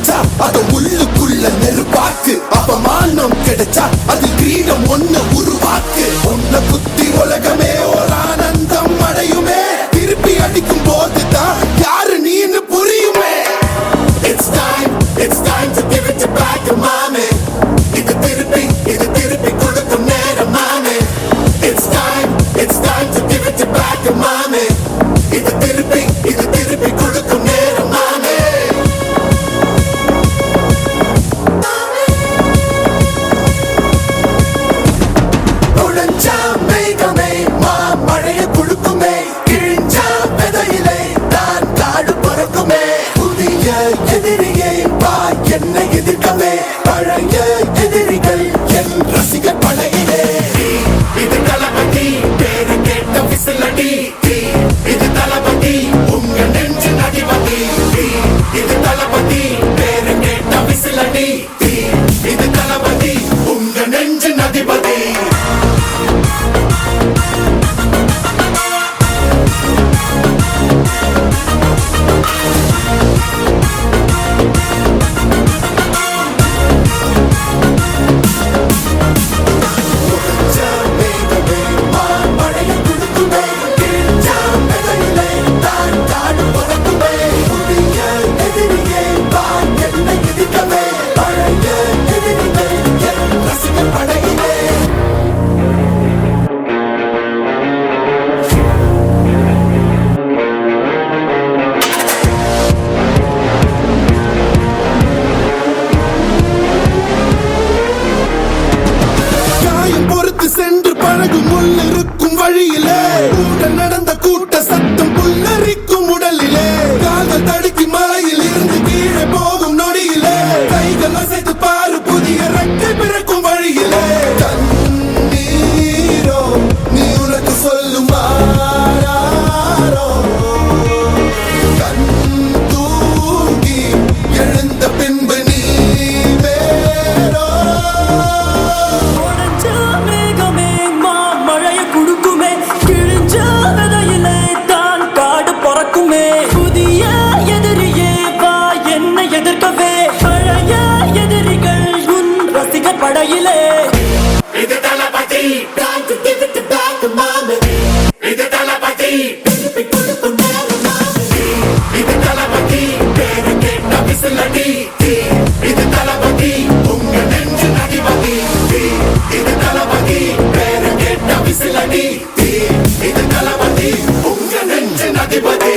அடிச்சா அது உள்ளுக்குள்ள நெருப்பாக்கு. அவமானம் கிடைச்சா அது கிரீடம் ஒண்ணு உருவாக்கு. உன்னை குத்தி உலகமே ஒரு ஆனந்தம் அடையுமே. திருப்பி அடிக்கும் போதுதான் யாரு நீன்னு புரியுமே. It's time to give it back to mommy. இது திருப்பி கொடுக்கும் நேரம் மாமே. It's time to give it back to mommy. இது திருப்பி கொடுக்கும் நேரம் மாமே. உடைஞ்சா மேகமே மழையை குடுக்குமே. கிழிஞ்சா விதையிலே தான் காடு பறக்குமே. புதிய எதிரியை வா என்னை எதிர்க்கவே. பழைய எதிரிகள் என் ரசிகர் படையிலே. இது தளபதி பேரு கேட்ட விசிலடி. இது தளபதி உங்க நெஞ்சு நடிபதி. இது தளபதி பேரு கேட்ட விசிலடி. இது தளபதி உங்க நெஞ்சு நதிபதி. சென்று பழகும் முள்ளிருக்கும் வழியிலே. கூட நடந்த கூட்ட சத்தம் புல்லரிக்கும் உடலிலே. கால்கள் தடுக்கி மலையில் இருந்து கீழே போகும் நொடியிலே. கைகள் அசைத்து பாரு புதிய ரெக்கை பிறக்கும் வழியிலே. கண்ணீரோ நீ உனக்கு சொல்லுமாறோ. கண் தூங்கி எழுந்த பின்பு நீ வேறோ. படையிலே இது தளபதி time to give it back to mommy. இது தளபதி திருப்பி கொடுக்கும் நேரம் மாமே. இது தளபதி பேரு கேட்ட விசிலடி. இது தளபதி உங்க நெஞ்சு நடிபதி. இது தளபதி பேரு கேட்ட விசிலடி. இது தளபதி உங்க நெஞ்சு நதிபதி.